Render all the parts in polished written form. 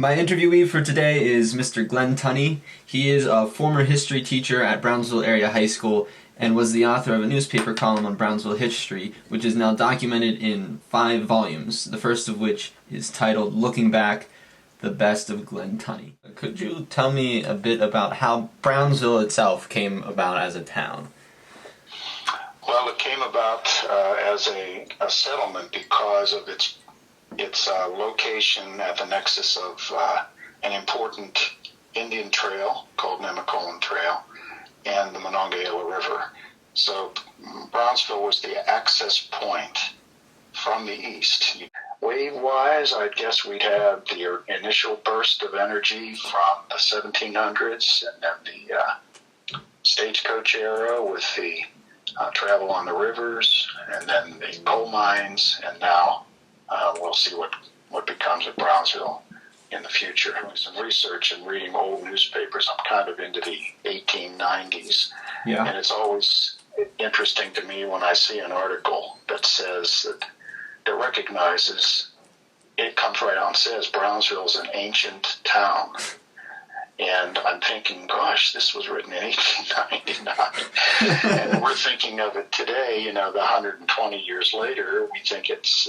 My interviewee for today is Mr. Glenn Tunney. He is a former history teacher at Brownsville Area High School and was the author of a newspaper column on Brownsville history, which is now documented in 5 volumes, the first of which is titled Looking Back, The Best of Glenn Tunney. Could you tell me a bit about how Brownsville itself came about as a town? Well, it came about as a settlement because of its location at the nexus of an important Indian trail called Nemacolin Trail and the Monongahela River. So Brownsville was the access point from the east. Wave-wise, I guess we'd have the initial burst of energy from the 1700s and then the stagecoach era with the travel on the rivers and then the coal mines, and now we'll see what becomes of Brownsville in the future. Doing some research and reading old newspapers, I'm kind of into the 1890s. Yeah. And it's always interesting to me when I see an article that says that recognizes, it comes right out and says Brownsville's an ancient town. And I'm thinking, gosh, this was written in 1899. And we're thinking of it today, the 120 years later, we think it's,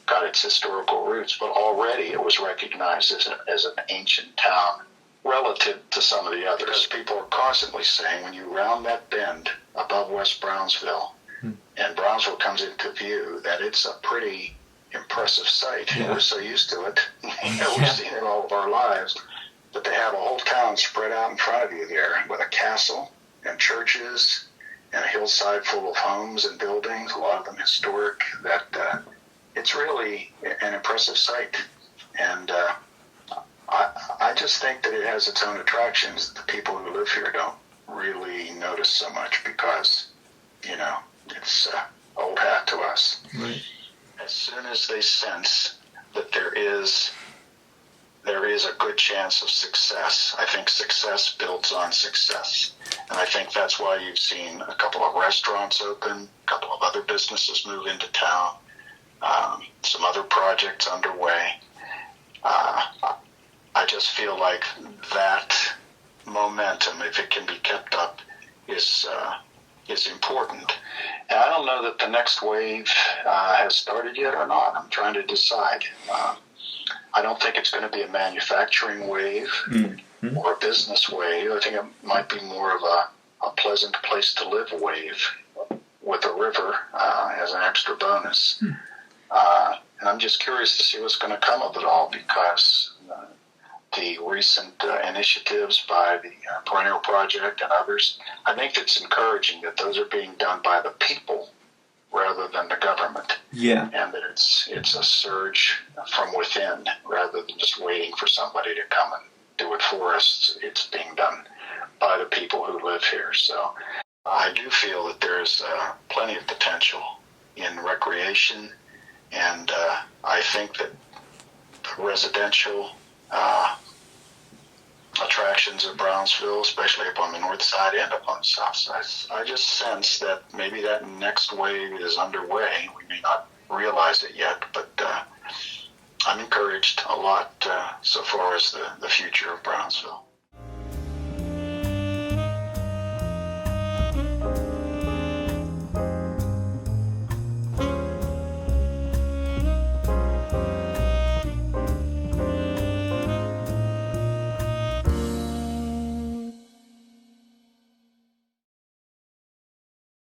got its historical roots, but already it was recognized as an ancient town relative to some of the others. People are constantly saying when you round that bend above West Brownsville and Brownsville comes into view, that it's a pretty impressive sight. Yeah. We're so used to it. We've seen it all of our lives. But to have a whole town spread out in front of you there with a castle and churches and a hillside full of homes and buildings, a lot of them historic, that it's really an impressive sight. And I just think that it has its own attractions that the people who live here don't really notice so much because, it's old hat to us. Right. As soon as they sense that there is a good chance of success, I think success builds on success. And I think that's why you've seen a couple of restaurants open, a couple of other businesses move into town, some other projects underway. I just feel like that momentum, if it can be kept up, is important. And I don't know that the next wave has started yet or not. I'm trying to decide. I don't think it's going to be a manufacturing wave or a business wave. I think it might be more of a pleasant place to live wave with a river as an extra bonus. And I'm just curious to see what's going to come of it all because the recent initiatives by the Perennial Project and others, I think it's encouraging that those are being done by the people rather than the government. Yeah. And that it's a surge from within rather than just waiting for somebody to come and do it for us. It's being done by the people who live here. So I do feel that there's plenty of potential in recreation, and I think that the residential attractions of Brownsville, especially up on the north side and up on the south side, I just sense that maybe that next wave is underway. We may not realize it yet, but I'm encouraged a lot so far as the future of Brownsville.